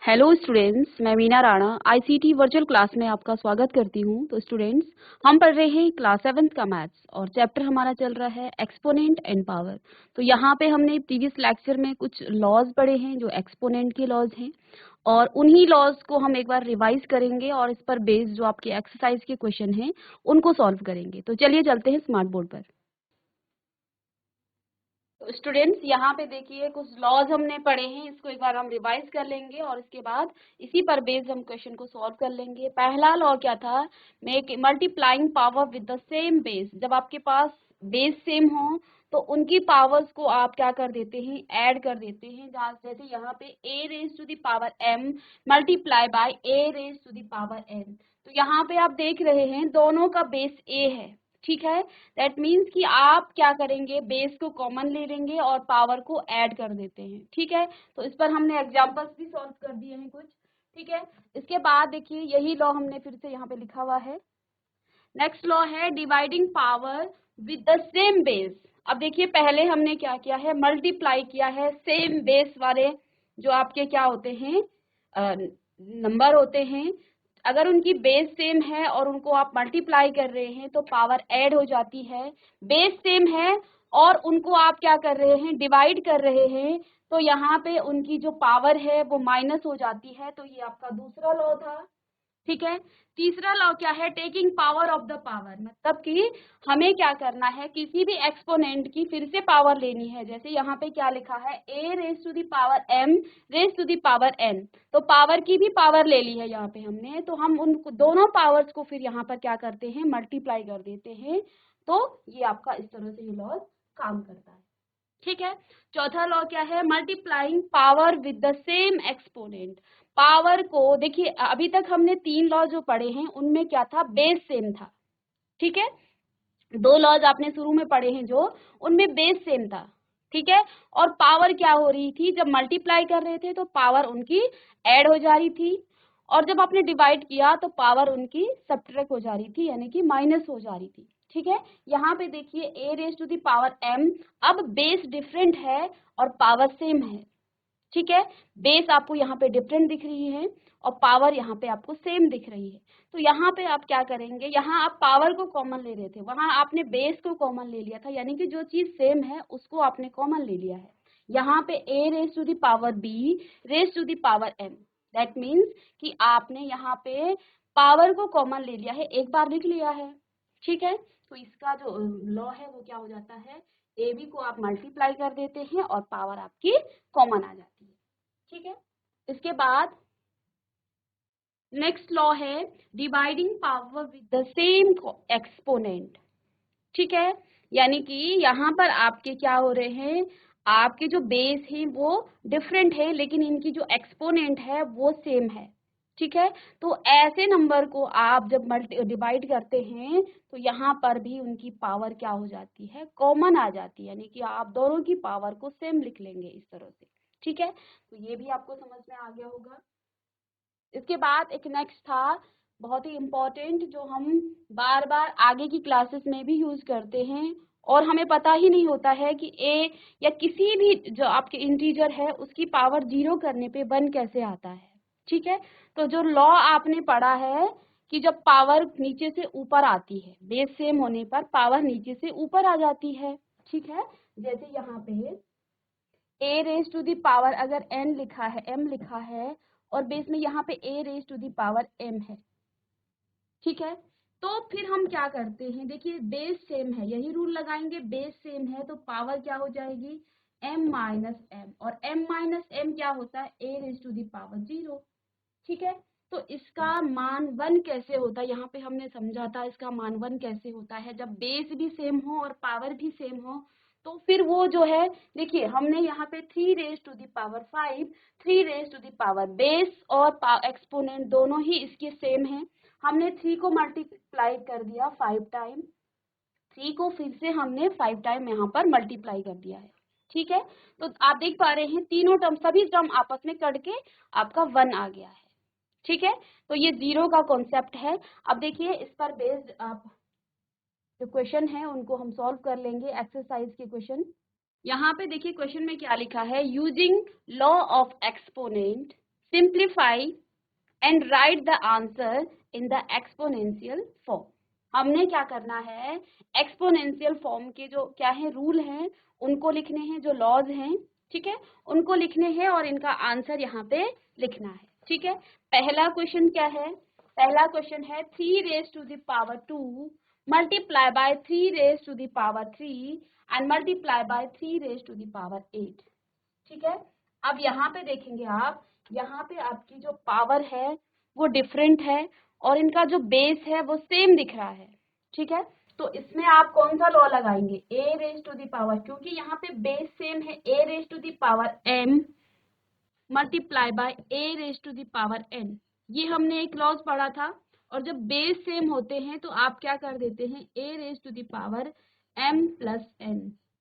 Hello students, मैं Meena Rana ICT virtual class में आपका स्वागत करती हूं। तो स्टूडेंट्स, हम पढ़ रहे हैं क्लास 7th का मैथ्स और चैप्टर हमारा चल रहा है एक्सपोनेंट एंड पावर। तो यहाँ पे हमने प्रीवियस लेक्चर में कुछ लॉज पढ़े हैं जो एक्सपोनेंट के लॉज हैं और उन्हीं लॉज को हम एक बार रिवाइज करेंगे और इस पर बेस्ड जो आपके एक्सरसाइज के क्वेश्चन हैं उनको सॉल्व करेंगे। तो चलिए चलते हैं स्मार्ट बोर्ड पर। तो स्टूडेंट्स, यहाँ पे देखिए कुछ लॉज हमने पढ़े हैं, इसको एक बार हम रिवाइज कर लेंगे और इसके बाद इसी पर बेस्ड हम क्वेश्चन को सॉल्व कर लेंगे। पहला लॉ क्या था? Make multiplying power with the same base. जब आपके पास बेस सेम हो तो उनकी पावर्स को आप क्या कर देते हैं, ऐड कर देते हैं। जैसे यहाँ पे a raise to the power m multiply by a raise to the power n। तो यहाँ पे आप देख रहे हैं दोनों का बेस a है, ठीक है। दैट मीन्स कि आप क्या करेंगे, बेस को कॉमन ले लेंगे और पावर को ऐड कर देते हैं, ठीक है। तो इस पर हमने एग्जांपल्स भी सॉल्व कर दिए हैं कुछ, ठीक है। इसके बाद देखिए यही लॉ हमने फिर से यहाँ पे लिखा हुआ है। नेक्स्ट लॉ है dividing power with the same base. अब देखिए पहले हमने क्या किया है, मल्टीप्लाई किया है सेम बेस वाले जो आपके क्या होते हैं, नंबर होते हैं। अगर उनकी बेस सेम है और उनको आप मल्टीप्लाई कर रहे हैं तो पावर ऐड हो जाती है। बेस सेम है और उनको आप क्या कर रहे हैं, डिवाइड कर रहे हैं, तो यहाँ पे उनकी जो पावर है वो माइनस हो जाती है। तो ये आपका दूसरा लॉ था, ठीक है। तीसरा लॉ क्या है, taking power of the power. मतलब कि हमें क्या करना है, किसी भी एक्सपोनेंट की फिर से पावर लेनी है। जैसे यहाँ पे क्या लिखा है, a raise to the power m raise to the power n। तो पावर की भी पावर ले ली है यहाँ पे हमने, तो हम उन दोनों पावर्स को फिर यहाँ पर क्या करते हैं, मल्टीप्लाई कर देते हैं। तो ये आपका इस तरह से ये लॉ काम करता है, ठीक है। चौथा लॉ क्या है, multiplying power with the same exponent. Power को देखिए, अभी तक हमने 3 लॉ जो पढ़े हैं उनमें क्या था, बेस सेम था, ठीक है। 2 लॉज आपने शुरू में पढ़े हैं जो, उनमें बेस सेम था, ठीक है। और पावर क्या हो रही थी, जब मल्टीप्लाई कर रहे थे तो पावर उनकी ऐड हो जा रही थी और जब आपने डिवाइड किया तो पावर उनकी सब्ट्रैक्ट हो जा रही थी, यानी कि माइनस हो जा रही थी, ठीक है। यहाँ पे देखिए a raise to the power m, अब बेस डिफरेंट है और पावर सेम है, ठीक है। बेस आपको यहाँ पे डिफरेंट दिख रही है और पावर यहाँ पे आपको सेम दिख रही है। तो यहाँ पे आप क्या करेंगे, यहाँ आप पावर को कॉमन ले रहे थे, वहां आपने बेस को कॉमन ले लिया था, यानी कि जो चीज सेम है उसको आपने कॉमन ले लिया है। यहाँ पे a raise to the power b raise to the power m। That means कि आपने यहाँ पे पावर को कॉमन ले लिया है, एक बार लिख लिया है, ठीक है। तो इसका जो लॉ है वो क्या हो जाता है, ए बी को आप मल्टीप्लाई कर देते हैं और पावर आपकी कॉमन आ जाती है, ठीक है। इसके बाद नेक्स्ट लॉ है dividing power with the same exponent, ठीक है। यानी कि यहाँ पर आपके क्या हो रहे हैं, आपके जो बेस हैं वो डिफरेंट है लेकिन इनकी जो एक्सपोनेंट है वो सेम है, ठीक है। तो ऐसे नंबर को आप जब डिवाइड करते हैं तो यहाँ पर भी उनकी पावर क्या हो जाती है, कॉमन आ जाती है, यानी कि आप दोनों की पावर को सेम लिख लेंगे इस तरह से, ठीक है। तो ये भी आपको समझ में आ गया होगा। इसके बाद एक नेक्स्ट था बहुत ही इम्पोर्टेंट, जो हम बार बार आगे की क्लासेस में भी यूज करते हैं और हमें पता ही नहीं होता है कि a या किसी भी जो आपके इंटीजर है उसकी पावर 0 करने पे 1 कैसे आता है, ठीक है। तो जो लॉ आपने पढ़ा है कि जब पावर नीचे से ऊपर आती है, बेस सेम होने पर पावर नीचे से ऊपर आ जाती है, ठीक है। जैसे यहाँ पे a raise to the power अगर n लिखा है, m लिखा है और बेस में यहाँ पे a raise to the power m है, ठीक है। तो फिर हम क्या करते हैं, देखिए बेस सेम है, यही रूल लगाएंगे, बेस सेम है तो पावर क्या हो जाएगी, m माइनस m, और m माइनस m क्या होता है, a raise to the power 0, ठीक है। तो इसका मान 1 कैसे होता है, यहाँ पे हमने समझा था इसका मान 1 कैसे होता है, जब बेस भी सेम हो और पावर भी सेम हो। तो फिर वो जो है, देखिए हमने यहाँ पे 3 raise to the power 5, 3 raise to the power, base और एक्सपोनेंट दोनों ही इसके सेम हैं। हमने 3 को मल्टीप्लाई कर दिया 5 टाइम, 3 को फिर से हमने 5 टाइम यहाँ पर मल्टीप्लाई कर दिया है, ठीक है। तो आप देख पा रहे हैं तीनों टर्म, सभी टर्म आपस में कट के आपका 1 आ गया है, ठीक है। तो ये 0 का कॉन्सेप्ट है। अब देखिए इस पर बेस्ड आप जो क्वेश्चन है उनको हम सॉल्व कर लेंगे, एक्सरसाइज के क्वेश्चन। यहाँ पे देखिए क्वेश्चन में क्या लिखा है, using law of exponent simplify and right the answer in the exponential form. हमने क्या करना है, एक्सपोनेंशियल फॉर्म के जो क्या है रूल हैं उनको लिखने हैं, जो लॉज हैं, ठीक है, उनको लिखने हैं और इनका आंसर यहाँ पे लिखना है, ठीक है। पहला क्वेश्चन क्या है, पहला क्वेश्चन है 3 raised to the power 2 multiply by 3 raised to the power 3 and multiply by 3 raised to the power 8, ठीक है। अब यहाँ पे देखेंगे आप, यहाँ पे आपकी जो पावर है वो डिफरेंट है और इनका जो बेस है वो सेम दिख रहा है, ठीक है। तो इसमें आप कौन सा लॉ लगाएंगे, a raise to the power, क्योंकि यहाँ पे बेस सेम है, a raise to the power m multiply by a raise to the power n। ये हमने एक लॉज पढ़ा था। और जब बेस सेम होते हैं तो आप क्या कर देते हैं, a raise to the power m plus n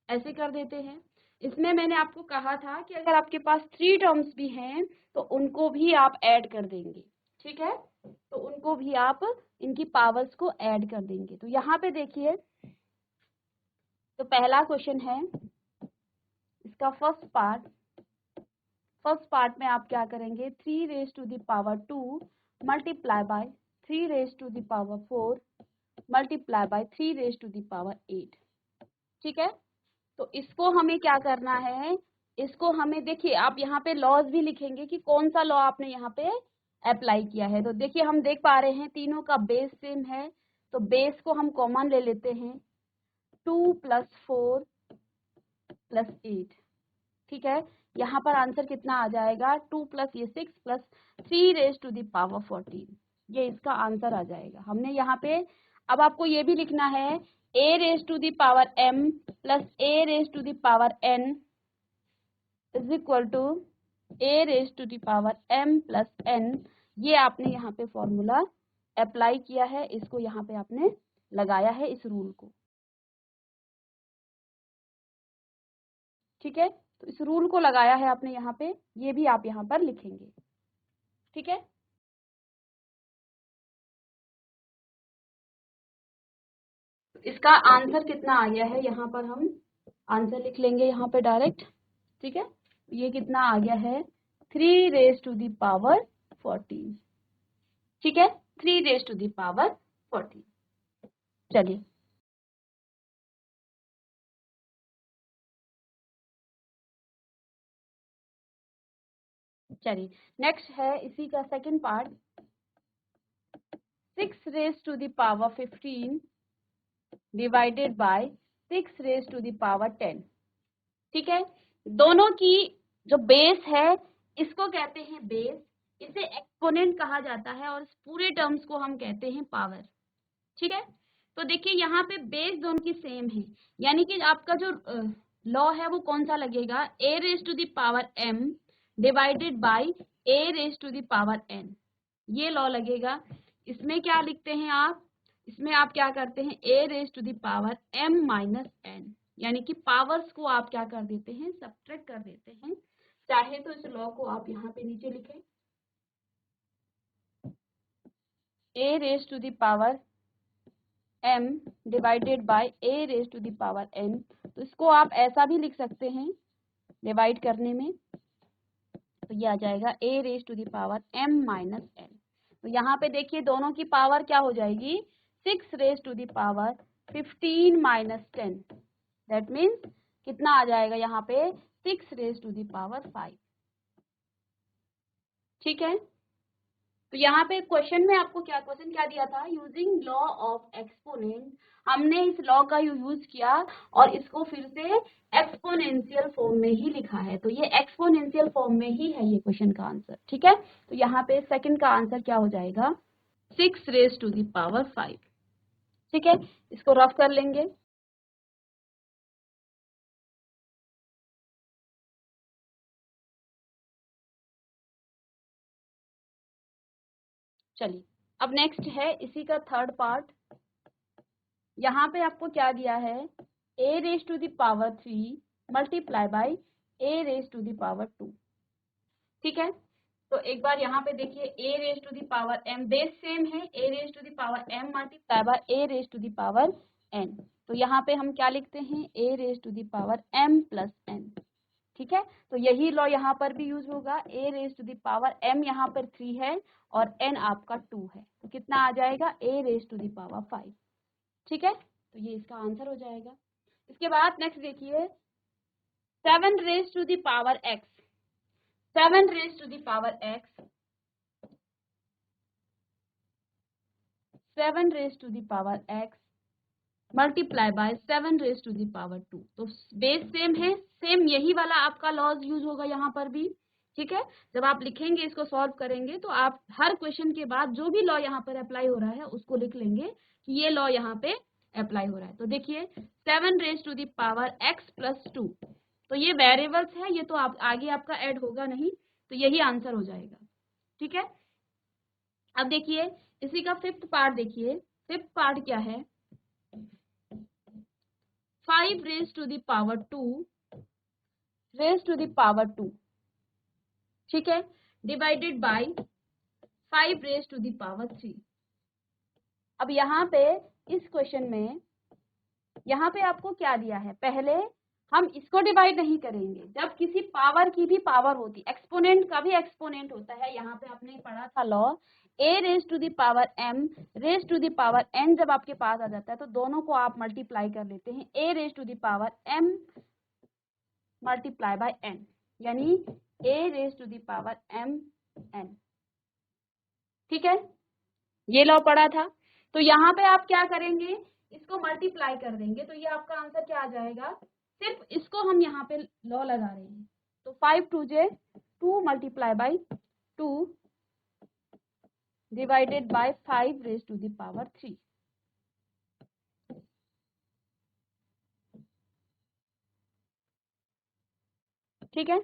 ऐसे कर देते हैं। इसमें मैंने आपको कहा था कि अगर आपके पास 3 टर्म्स भी हैं तो उनको भी आप ऐड कर देंगे, ठीक है, तो उनको भी आप इनकी पावर्स को ऐड कर देंगे। तो यहाँ पे देखिए, तो पहला क्वेश्चन है इसका फर्स्ट पार्ट में आप क्या करेंगे, 3 raise to the power 2 multiply by 3 raise to the power 4 multiply by 3 raise to the power 8, ठीक है। तो इसको हमें क्या करना है, इसको हमें देखिए, आप यहाँ पे लॉज भी लिखेंगे कि कौन सा लॉ आपने यहाँ पे अप्लाई किया है। तो देखिए हम देख पा रहे हैं तीनों का बेस सेम है, तो बेस को हम कॉमन ले लेते हैं, 2 + 4 + 8, ठीक है। यहाँ पर आंसर कितना आ जाएगा, 2 + ये 6 + 3 रेज टू द पावर 14, ये इसका आंसर आ जाएगा। हमने यहाँ पे, अब आपको ये भी लिखना है, a raise to the power m plus a raise to the power n is equal to a raise to the power m plus n। ये आपने यहाँ पे फॉर्मूला अप्लाई किया है, इसको यहाँ पे आपने लगाया है इस रूल को, ठीक है। तो इस रूल को लगाया है आपने यहाँ पे, ये भी आप यहाँ पर लिखेंगे, ठीक है। इसका आंसर कितना आ गया है, यहाँ पर हम आंसर लिख लेंगे यहाँ पे डायरेक्ट, ठीक है। ये कितना आ गया है, 3 रेज टू द पावर 14, ठीक है, 3 रेज टू द पावर 14। चलिए चलिए नेक्स्ट है इसी का second part, 6 raise to the power 15 divided by 6 raise to the power 10, ठीक है। दोनों की जो बेस है इसको कहते हैं बेस, इसे एक्सपोनेंट कहा जाता है और इस पूरे टर्म्स को हम कहते हैं पावर, ठीक है। तो देखिए यहाँ पे बेस दोनों की सेम है, यानी कि आपका जो लॉ है वो कौन सा लगेगा, a raise to the power m divided by a raise to the power n, ये लॉ लगेगा। इसमें क्या लिखते हैं आप, इसमें आप क्या करते हैं, a raise to the power m minus n, यानी कि पावर्स को आप क्या कर देते हैं, सब्ट्रैक्ट कर देते हैं। चाहे तो इस लॉ को आप यहाँ पे नीचे लिखें, a raise to the power m divided by a raise to the power n। तो इसको आप ऐसा भी लिख सकते हैं डिवाइड करने में, तो ये आ जाएगा a raise to the power m minus n। तो यहाँ पे देखिए दोनों की पावर क्या हो जाएगी, 6 raise to the power 15 minus 10, that means कितना आ जाएगा यहाँ पे, 6 रेज टू द पावर 5, ठीक है। तो यहाँ पे क्वेश्चन में आपको क्वेश्चन क्या दिया था, यूजिंग लॉ ऑफ एक्सपोनेंट, हमने इस लॉ का यूज किया और इसको फिर से एक्सपोनेंशियल फॉर्म में ही लिखा है। तो ये एक्सपोनेंशियल फॉर्म में ही है ये क्वेश्चन का आंसर, ठीक है। तो यहाँ पे सेकंड का आंसर क्या हो जाएगा, 6 रेज टू द पावर 5, ठीक है। इसको रफ कर लेंगे, चलिए। अब नेक्स्ट है इसी का थर्ड पार्ट, यहाँ पे आपको क्या दिया है, a raise to the power 3 multiply by a raise to the power 2, ठीक है। तो एक बार यहाँ पे देखिए, a raise to the power m base same है, a raise to the power m multiply by a raise to the power n। तो यहाँ पे हम क्या लिखते हैं, a raise to the power m plus n, ठीक है, तो यही लॉ यहाँ पर भी यूज होगा। a raise to the power m यहाँ पर 3 है और n आपका 2 है, तो कितना आ जाएगा a raise to the power 5। ठीक है, तो ये इसका आंसर हो जाएगा। इसके बाद नेक्स्ट देखिए 7 raise to the power x, 7 raise to the power x, 7 raise to the power x multiply by 7 raise to the power 2। तो बेस सेम है, सेम यही वाला आपका लॉज यूज होगा यहाँ पर भी। ठीक है, जब आप लिखेंगे इसको सॉल्व करेंगे तो आप हर क्वेश्चन के बाद जो भी लॉ यहाँ पर अप्लाई हो रहा है उसको लिख लेंगे कि ये लॉ यहाँ पे अप्लाई हो रहा है। तो देखिए 7 raise to the power x plus 2, तो ये वेरिएबल्स है, ये तो आप आगे आपका ऐड होगा नहीं, तो यही आंसर हो जाएगा। ठीक है, अब देखिए इसी का फिफ्थ पार्ट देखिए, फिफ्थ पार्ट क्या है, 5 raise to the power 2 raise to the power 2, ठीक है, divided by 5 raise to the power 3। अब यहाँ पे इस क्वेश्चन में यहाँ पे आपको क्या दिया है, पहले हम इसको डिवाइड नहीं करेंगे, जब किसी पावर की भी पावर होती, एक्सपोनेंट का भी एक्सपोनेंट होता है, यहाँ पे आपने पढ़ा था law a raise to the power m raise to the power n जब आपके पास आ जाता है तो दोनों को आप मल्टीप्लाई कर लेते हैं, a raise to the power m multiply by n, यानी a raise to the power m n। ठीक है, ये लॉ पढ़ा था। तो यहाँ पे आप क्या करेंगे, इसको मल्टीप्लाई कर देंगे, तो ये आपका आंसर क्या आ जाएगा, सिर्फ इसको हम यहाँ पे लॉ लगा रहे हैं। तो 5 2 जे 2 multiply by 2 divided by 5 raise to the power 3। ठीक है,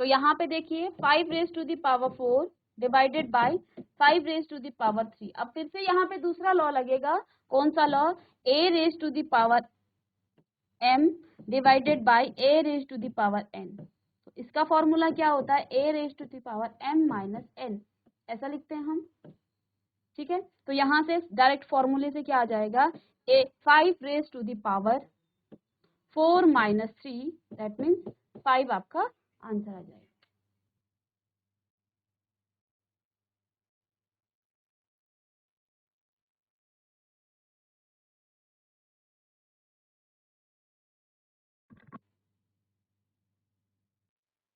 तो यहाँ पे देखिए 5 raise to the power 4 divided by 5 raise to the power 3। अब फिर से यहाँ पे दूसरा लॉ लगेगा, कौन सा law, a raise to the power m divided by a raise to the power n। तो इसका फॉर्मूला क्या होता है, a raise to the power m minus n, ऐसा लिखते हैं हम। ठीक है, तो यहाँ से डायरेक्ट फॉर्मूले से क्या आ जाएगा, a 5 raise to the power 4 minus 3, that means 5 आपका आंसर आ जाएगा।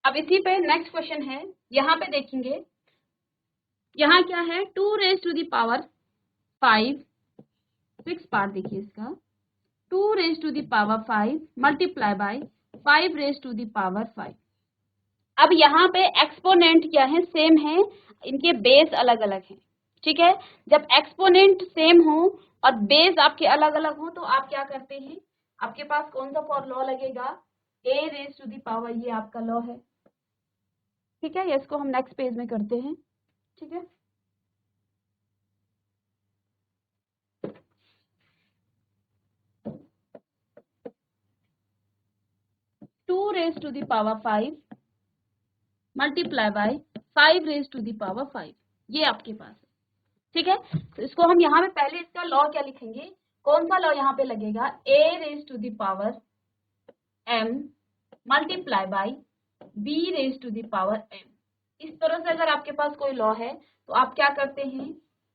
अब इसी पे नेक्स्ट क्वेश्चन है, यहाँ पे देखेंगे, यहाँ क्या है 2 raise to the power 5, 6 part देखिए इसका, 2 raise to the power 5 multiply by 5 raise to the power 5। अब यहाँ पे एक्सपोनेंट क्या है, सेम है, इनके बेस अलग अलग हैं। ठीक है, जब एक्सपोनेंट सेम हो और बेस आपके अलग अलग हो तो आप क्या करते हैं, आपके पास कौन सा फॉर लॉ लगेगा, a raise to the power, ये आपका लॉ है। ठीक है, इसको हम नेक्स्ट पेज में करते हैं। ठीक है, two raise to the power 5 multiply by 5 raise to the power 5, ये आपके पास है। ठीक है, तो इसको हम यहाँ पे पहले इसका लॉ क्या लिखेंगे, कौन सा लॉ यहाँ पे लगेगा, a raise to the power m multiply by b raise to the power m। इस तरह से अगर आपके पास कोई लॉ है तो आप क्या करते हैं,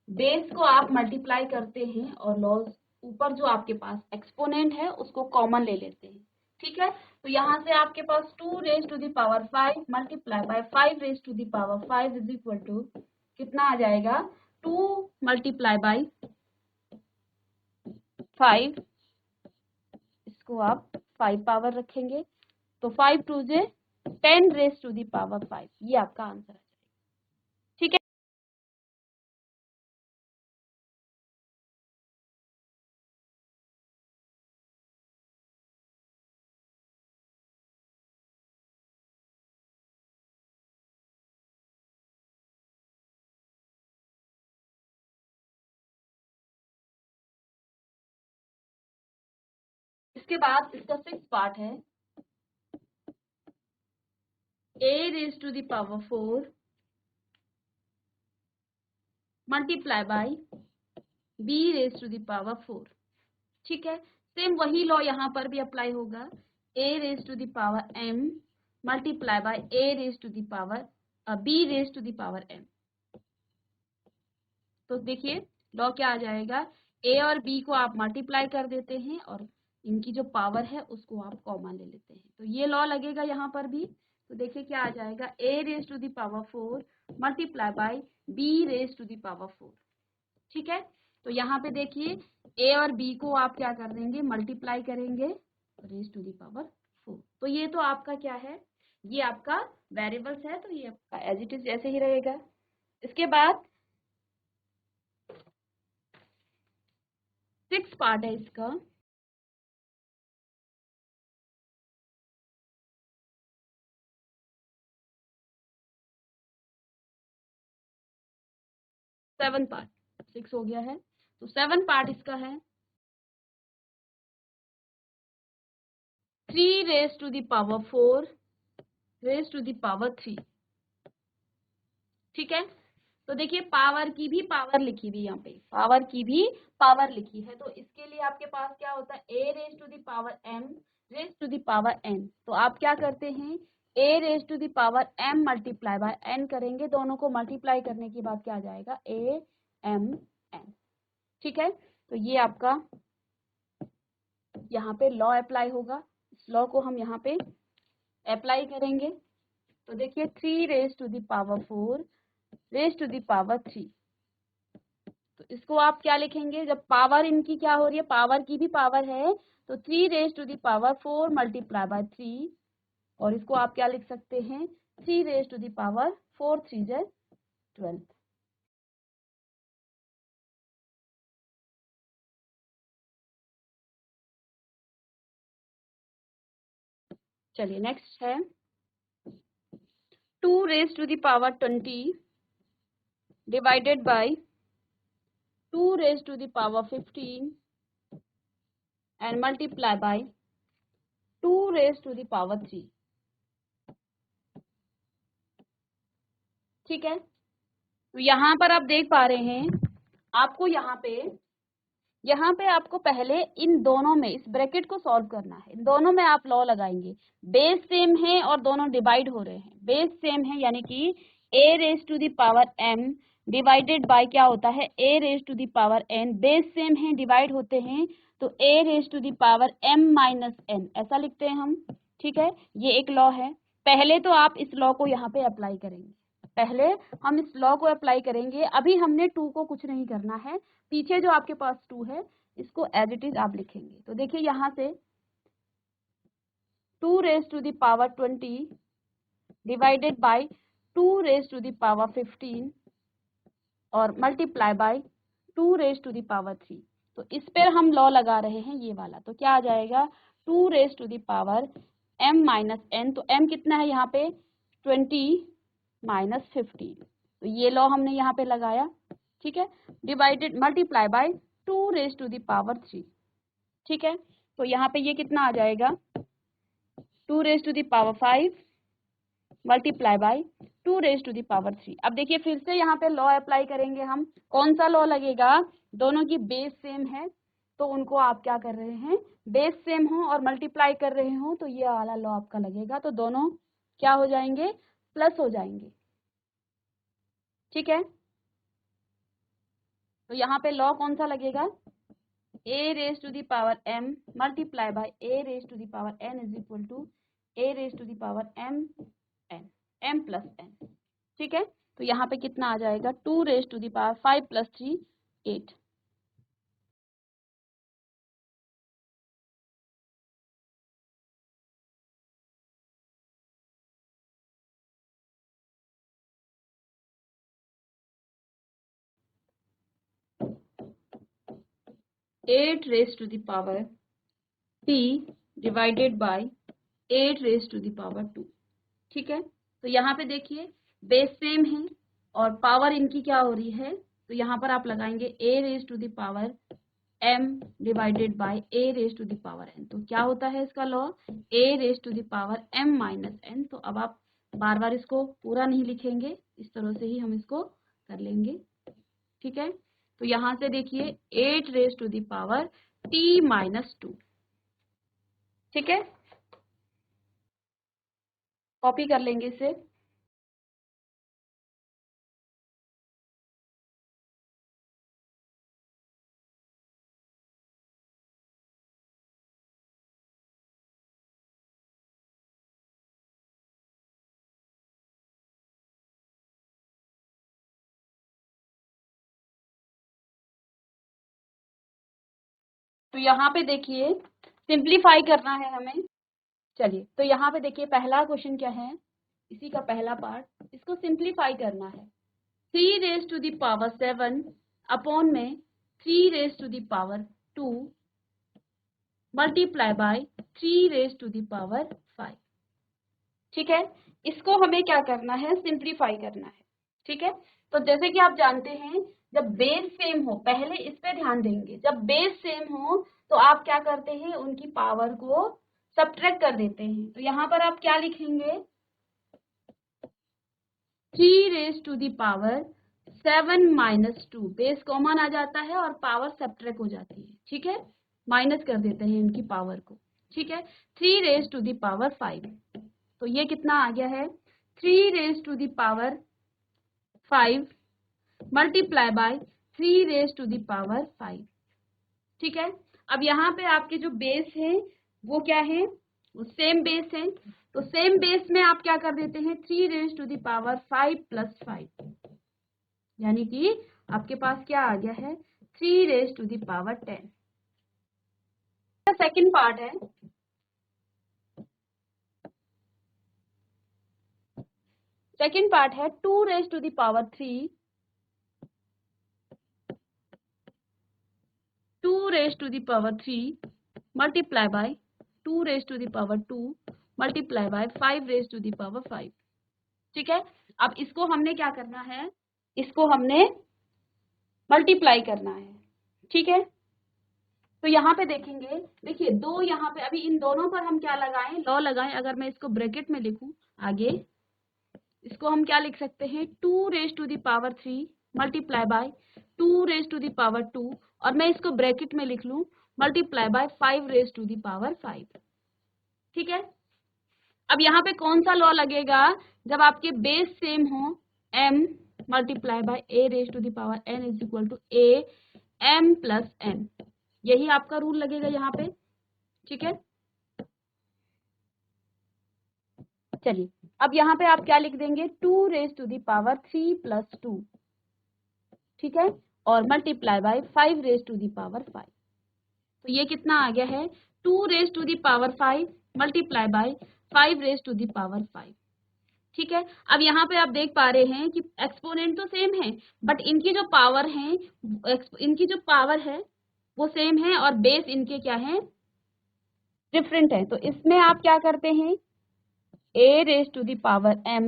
बेस को आप मल्टीप्लाई करते हैं और लॉ ऊपर जो आपके पास एक्सपोनेंट है उसको कॉमन ले लेते हैं। ठीक है, तो यहाँ से आपके पास 2 raise to the power 5 multiply by 5 raise to the power 5 is equal to कितना आ जाएगा, 2 मल्टीप्लाई बाय 5, इसको आप 5 पावर रखेंगे, तो 5 2 जे 10 रेज टू द पावर 5, ये आपका आंसर है। ठीक है, इसके बाद इसका 6 पार्ट है, a raise to the power 4 multiply by b raise to the power 4। ठीक है, सेम वही लॉ यहाँ पर भी अप्लाई होगा, a raised to the power m multiply by a raised to the power b raised to the power m। तो देखिए law क्या आ जाएगा, a और b को आप मल्टीप्लाई कर देते हैं और इनकी जो पावर है उसको आप कॉमन ले लेते हैं, तो ये लॉ लगेगा यहाँ पर भी। तो देखिए क्या आ जाएगा, a raise to the power 4 multiply by b raise to the power 4। ठीक है, तो यहाँ पे देखिए a और b को आप क्या कर देंगे, मल्टीप्लाई करेंगे रेज टू द पावर 4। तो ये तो आपका क्या है, ये आपका वेरिएबल्स है, तो ये आपका एज इट इज ऐसे ही रहेगा। इसके बाद 6 पार्ट है इसका, सेवन पार्ट, 6 हो गया है, तो 7 पार्ट इसका है 3 raise to the power 4 raise to the power 3। ठीक है, तो देखिए पावर की भी पावर लिखी हुई यहाँ पे, पावर की भी पावर लिखी है, तो इसके लिए आपके पास क्या होता है, a raise to the power m raise to the power n। तो आप क्या करते हैं, a raise to the power m multiply by n करेंगे, दोनों को मल्टीप्लाई करने के बाद क्या आ जाएगा, a m n। ठीक है, तो ये आपका यहाँ पे लॉ अप्लाई होगा, इस लॉ को हम यहाँ पे अप्लाई करेंगे। तो देखिए 3 raise to the power 4 raise to the power 3, तो इसको आप क्या लिखेंगे, जब पावर इनकी क्या हो रही है, पावर की भी पावर है, तो 3 raise to the power 4 multiply by 3, और इसको आप क्या लिख सकते हैं, 3 रेज टू द पावर 4 3 ज 12। चलिए नेक्स्ट है 2 raise to the power 20 divided by 2 raised to the power 15 and multiply by 2 raised to the power 3। ठीक है, तो यहाँ पर आप देख पा रहे हैं, आपको यहाँ पे आपको पहले इन दोनों में इस ब्रैकेट को सॉल्व करना है, इन दोनों में आप लॉ लगाएंगे, बेस सेम है और दोनों डिवाइड हो रहे हैं, बेस सेम है यानी कि a raise to the power m divided by क्या होता है, a raise to the power n, base same है डिवाइड होते हैं, तो a raise to the power m minus n ऐसा लिखते हैं हम। ठीक है, ये एक लॉ है, पहले तो आप इस लॉ को यहाँ पे अप्लाई करेंगे, पहले हम इस लॉ को अप्लाई करेंगे, अभी हमने 2 को कुछ नहीं करना है, पीछे जो आपके पास 2 है इसको एज इट इज आप लिखेंगे। तो देखिए यहाँ से 2 raise to the power 20 divided by 2 raise to the power 15 और multiply by 2 raise to the power 3। तो इस पर हम लॉ लगा रहे हैं ये वाला, तो क्या आ जाएगा, 2 raise to the power m minus n, तो m कितना है यहाँ पे 20 माइनस 15, तो ये लॉ हमने यहाँ पे लगाया। ठीक है, divided multiply by 2 raise to the power 3। ठीक है, तो यहाँ पे ये कितना आ जाएगा, 2 raise to the power 5 multiply by 2 raise to the power 3। अब देखिए फिर से यहाँ पे लॉ अप्लाई करेंगे हम, कौन सा लॉ लगेगा, दोनों की बेस सेम है, तो उनको आप क्या कर रहे हैं, बेस सेम हो और मल्टीप्लाई कर रहे हो, तो ये वाला लॉ आपका लगेगा, तो दोनों क्या हो जाएंगे, प्लस हो जाएंगे। ठीक है, तो यहाँ पे लॉ कौन सा लगेगा, a raise to the power m multiply by a raise to the power n is equal to a raise to the power m plus n। ठीक है, तो यहाँ पे कितना आ जाएगा, 2 raise to the power 5 plus 3 8। Eight raise to the power p divided by 8 raise to the power 2। ठीक है, तो यहाँ पे देखिए बेस सेम है और पावर इनकी क्या हो रही है, तो यहाँ पर आप लगाएंगे a raise to the power m divided by a raise to the power n। तो क्या होता है इसका law, a raise to the power m minus n। तो अब आप बार बार इसको पूरा नहीं लिखेंगे, इस तरह से ही हम इसको कर लेंगे। ठीक है, तो यहाँ से देखिए 8 raise to the power t minus 2। ठीक है, कॉपी कर लेंगे इसे। तो यहाँ पे देखिए सिंप्लीफाई करना है हमें। चलिए तो यहाँ पे देखिए पहला क्वेश्चन क्या है, इसी का पहला पार्ट, इसको सिंप्लीफाई करना है। 3 raise to the power 7 upon में 3 raise to the power 2 multiply by 3 raise to the power 5। ठीक है, इसको हमें क्या करना है, सिंप्लीफाई करना है। ठीक है, तो जैसे कि आप जानते हैं जब बेस सेम हो, पहले इस पे ध्यान देंगे, जब बेस सेम हो तो आप क्या करते हैं, उनकी पावर को सब्ट्रैक्ट कर देते हैं। तो यहाँ पर आप क्या लिखेंगे, 3 raise to the power 7 minus 2, base common आ जाता है और पावर सब्ट्रैक्ट हो जाती है। ठीक है, माइनस कर देते हैं इनकी पावर को। ठीक है, 3 रेज टू द पावर 5, तो ये कितना आ गया है, 3 raise to the power 5 multiply by 3 raise to the power 5। ठीक है, अब यहाँ पे आपके जो बेस है वो क्या है, वो सेम बेस है। तो सेम बेस में आप क्या कर देते हैं, 3 raise to the power 5 plus 5, यानी कि आपके पास क्या आ गया है, 3 raise to the power 10। Second part है, सेकेंड पार्ट है 2 raise to the power 3 2 raise to the power 3 multiply by 2 raise to the power 2 multiply by 5 raise to the power 5। ठीक है, अब इसको हमने क्या करना है, इसको हमने मल्टीप्लाई करना है। ठीक है, तो यहाँ पे देखेंगे, देखिए दो यहाँ पे, अभी इन दोनों पर हम क्या लगाएं, लॉ लगाएं। अगर मैं इसको ब्रैकेट में लिखूं आगे, इसको हम क्या लिख सकते हैं, 2 raise to the power 3 multiply by 2 raise to the power 2, और मैं इसको ब्रैकेट में लिख लूं multiply by 5 raise to the power 5। ठीक है, अब यहाँ पे कौन सा लॉ लगेगा, जब आपके बेस सेम हो, m multiply by a raise to the power n is equal to a m plus n, यही आपका रूल लगेगा यहाँ पे। ठीक है, चलिए अब यहाँ पे आप क्या लिख देंगे, 2 raise to the power 3 plus 2। ठीक है, और multiply by 5 raise to the power 5। तो ये कितना आ गया है, 2 raise to the power 5 multiply by 5 raise to the power 5। ठीक है, अब यहाँ पे आप देख पा रहे हैं कि एक्सपोनेंट तो सेम है, बट इनकी जो पावर है, इनकी जो पावर है वो सेम है और बेस इनके क्या है, डिफरेंट है। तो इसमें आप क्या करते हैं, a raise to the power m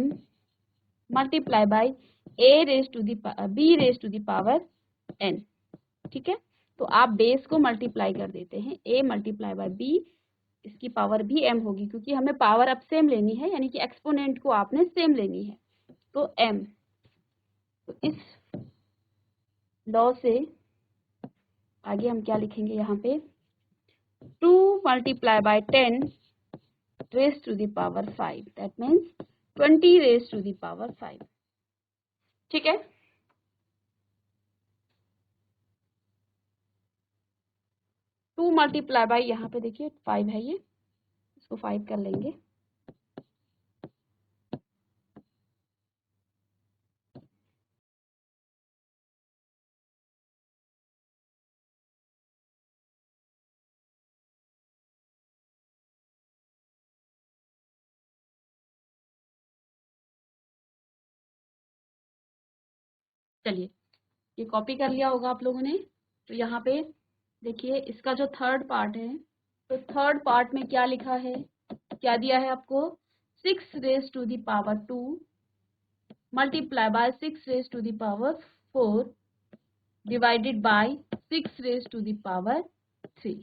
multiply by a raise to the b raise to the power n। ठीक है, तो आप बेस को मल्टीप्लाई कर देते हैं, a मल्टीप्लाई बाय b, इसकी पावर भी m होगी क्योंकि हमें पावर अब सेम लेनी है, यानी कि एक्सपोनेंट को आपने सेम लेनी है, तो m। तो इस लॉ से आगे हम क्या लिखेंगे, यहाँ पे 2 multiply by 10 raise to the power 5, that means 20 raise to the power 5। ठीक है, टू मल्टीप्लाई बाय, यहाँ पे देखिए 5 है, ये इसको 5 कर लेंगे। चलिए ये कॉपी कर लिया होगा आप लोगों ने। तो यहाँ पे देखिए इसका जो थर्ड पार्ट है, तो थर्ड पार्ट में क्या लिखा है, क्या दिया है आपको, 6 raise to the power 2 multiply by 6 raise to the power 4 divided by 6 raise to the power 3।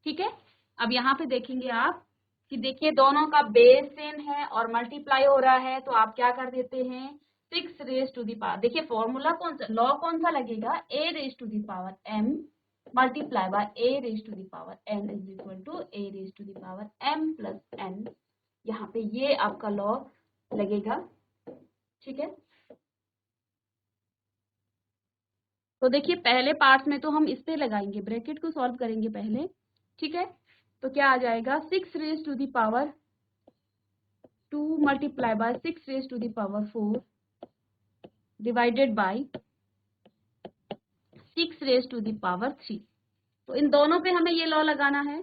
ठीक है, अब यहाँ पे देखेंगे आप कि देखिए दोनों का बेस सेम है और मल्टीप्लाई हो रहा है, तो आप क्या कर देते हैं, 6 रेज टू द पावर, देखिए फॉर्मूला कौन सा, लॉ कौन सा लगेगा, a raise to the power m multiply by a raise to the power n is equal to a raise to the power m plus n। यहाँ पे ये आपका लॉ लगेगा। ठीक है, तो देखिए पहले पार्ट में तो हम इस पे लगाएंगे, ब्रैकेट को सॉल्व करेंगे पहले। ठीक है, तो क्या आ जाएगा 6 raise to the power 2 multiply by 6 raise to the power 4 divided by 6 raise to the power 3। तो इन दोनों पे हमें ये लॉ लगाना है,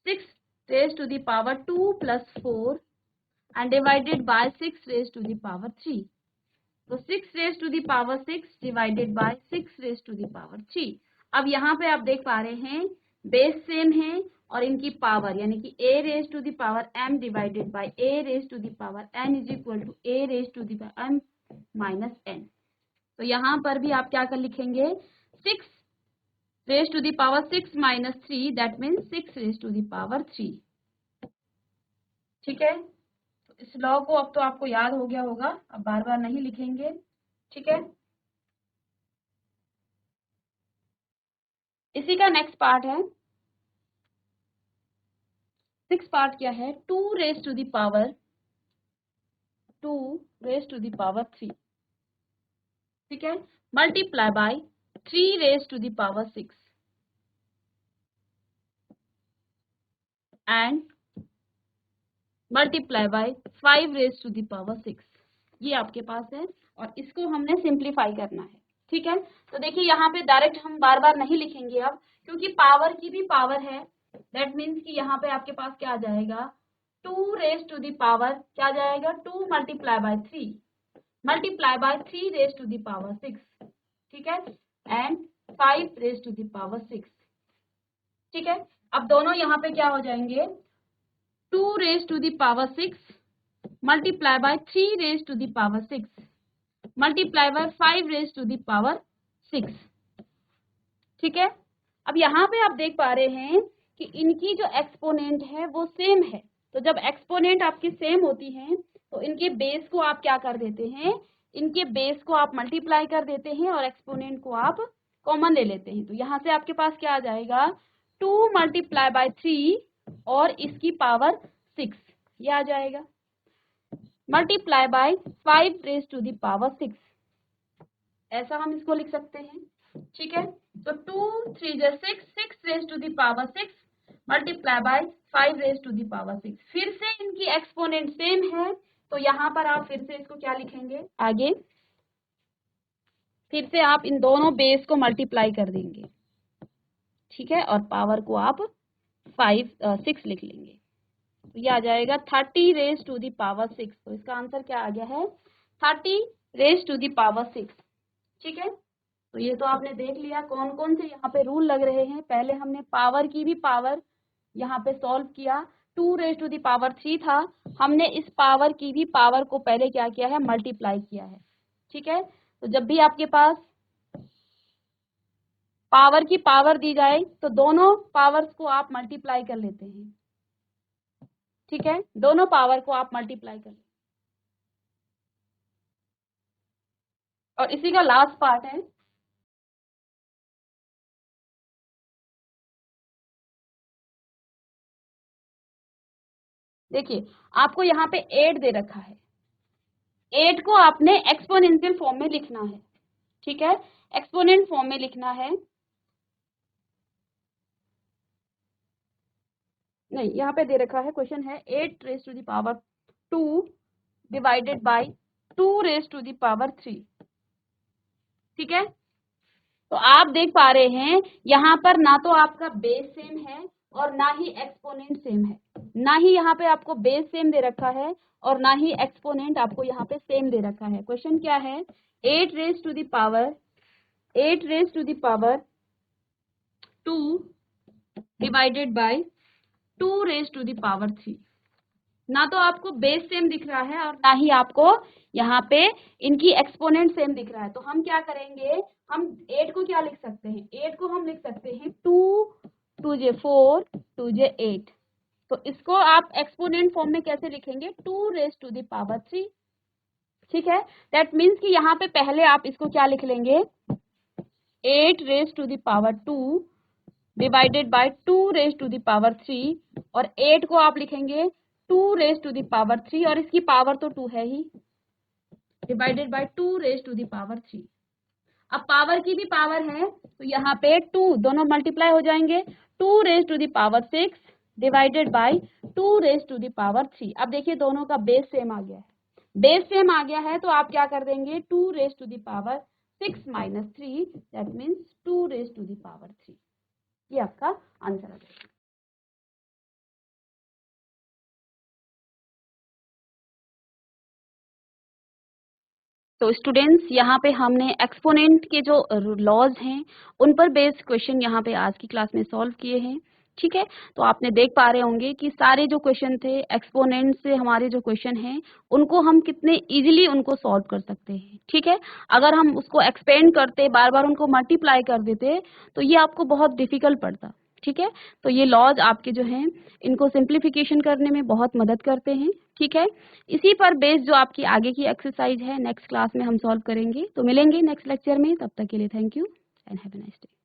6 raise to the power 2 plus 4 and divided by 6 raised to the power 3. तो 6 raised to the power 6 divided by 6 raised to the power 3. अब यहाँ पे आप देख पा रहे हैं बेस सेम है और इनकी पावर यानी कि a raised to the power m divided by a raised to the power n is equal to a raised to the power m minus n. तो यहाँ पर भी आप क्या कर लिखेंगे 6 raised to the power 6 minus 3 that means 6 raised to the power 3. ठीक है, इस लॉ को अब तो आपको याद हो गया होगा, अब बार बार नहीं लिखेंगे। ठीक है, इसी का नेक्स्ट पार्ट है, 6 पार्ट क्या है 2 रेज टू द पावर 3। ठीक है, multiply by 3 raise to the power 6 and multiply by 5 raise to the power 6। ये आपके पास है और इसको हमने सिंप्लीफाई करना है। ठीक है, तो देखिए यहाँ पे डायरेक्ट हम बार बार नहीं लिखेंगे अब, क्योंकि पावर की भी पावर है। दैट मीन्स कि यहाँ पे आपके पास क्या आ जाएगा 2 रेज टू द पावर क्या आ जाएगा 2 multiply by 3 multiply by 3 raise to the power 6। ठीक है, and 5 raise to the power 6। ठीक है, अब दोनों यहाँ पे क्या हो जाएंगे 2 raised to the power 6 multiply by 3 raised to the power 6 multiply by 5 raised to the power 6। ठीक है, अब यहाँ पे आप देख पा रहे हैं कि इनकी जो एक्सपोनेंट है वो सेम है। तो जब एक्सपोनेंट आपकी सेम होती हैं तो इनके बेस को आप क्या कर देते हैं, इनके बेस को आप मल्टीप्लाई कर देते हैं और एक्सपोनेंट को आप कॉमन ले लेते हैं। तो यहाँ से आपके पास क्या आ जाएगा 2 मल्टीप्लाई बाय 3 और इसकी पावर 6 ये आ जाएगा multiply by 5 raise to the power 6। ऐसा हम इसको लिख सकते हैं। ठीक है, तो 2 3 6 6 raise to the power 6 multiply by 5 raise to the power 6। फिर से इनकी एक्सपोनेंट सेम है तो यहाँ पर आप फिर से इसको क्या लिखेंगे आगे, फिर से आप इन दोनों बेस को मल्टीप्लाई कर देंगे। ठीक है, और पावर को आप 6 लिख लेंगे। तो ये आ जाएगा 30 रेज टू द पावर 6। तो इसका आंसर क्या आ गया है 30 रेज टू द पावर 6। ठीक है, तो ये तो आपने देख लिया कौन कौन से यहाँ पे रूल लग रहे हैं। पहले हमने पावर की भी पावर यहाँ पे सॉल्व किया, 2 रेज टू द पावर 3 था, हमने इस पावर की भी पावर को पहले क्या किया है मल्टीप्लाई किया है। ठीक है, तो जब भी आपके पास पावर की पावर दी जाए तो दोनों पावर्स को आप मल्टीप्लाई कर लेते हैं। ठीक है, दोनों पावर को आप मल्टीप्लाई कर लेते हैं। और इसी का लास्ट पार्ट है, देखिए आपको यहाँ पे 8 दे रखा है, 8 को आपने एक्सपोनेंशियल फॉर्म में लिखना है। ठीक है, एक्सपोनेंट फॉर्म में लिखना है, नहीं यहाँ पे दे रखा है, क्वेश्चन है 8 raise to the power 2 divided by 2 raise to the power 3। ठीक है, तो आप देख पा रहे हैं यहाँ पर ना तो आपका बेस सेम है और ना ही एक्सपोनेंट सेम है, ना ही यहाँ पे आपको बेस सेम दे रखा है और ना ही एक्सपोनेंट आपको यहाँ पे सेम दे रखा है। क्वेश्चन क्या है 8 raise to the power 2 divided by 2 raise to the power 3। ना तो आपको बेस सेम दिख रहा है और ना ही आपको यहाँ पे इनकी एक्सपोनेंट सेम दिख रहा है। तो हम क्या करेंगे, हम 8 को क्या लिख सकते हैं, 8 को हम लिख सकते हैं 2 2 4 2 8। तो इसको आप एक्सपोनेंट फॉर्म में कैसे लिखेंगे 2 रेज टू द पावर 3। ठीक है, दैट मीन्स कि यहाँ पे पहले आप इसको क्या लिख लेंगे 8 raise to the power 2 divided by 2 raise to the power 3, और 8 को आप लिखेंगे 2 रेज टू द पावर 3, और इसकी पावर तो 2 है ही, divided by 2 raise to the power 3। अब पावर की भी पावर है तो यहाँ पे 2 दोनों मल्टीप्लाई हो जाएंगे, 2 raise to the power 6 divided by 2 raise to the power 3। अब देखिए दोनों का बेस सेम आ गया है, बेस सेम आ गया है तो आप क्या कर देंगे 2 raise to the power 6 minus 3, that means 2 raise to the power 3। ये आपका आंसर आ जाएगा। तो स्टूडेंट्स यहाँ पे हमने एक्सपोनेंट के जो लॉज हैं उन पर बेस्ड क्वेश्चन यहाँ पे आज की क्लास में सॉल्व किए हैं। ठीक है, तो आपने देख पा रहे होंगे कि सारे जो क्वेश्चन थे एक्सपोनेंट से हमारे जो क्वेश्चन हैं उनको हम कितने इजीली उनको सॉल्व कर सकते हैं। ठीक है, अगर हम उसको एक्सपेंड करते, बार बार उनको मल्टीप्लाई कर देते तो ये आपको बहुत डिफिकल्ट पड़ता। ठीक है, तो ये लॉज आपके जो हैं इनको सिंप्लीफिकेशन करने में बहुत मदद करते हैं। ठीक है, इसी पर बेस्ड जो आपकी आगे की एक्सरसाइज है नेक्स्ट क्लास में हम सॉल्व करेंगे। तो मिलेंगे नेक्स्ट लेक्चर में, तब तक के लिए thank you and have a nice day.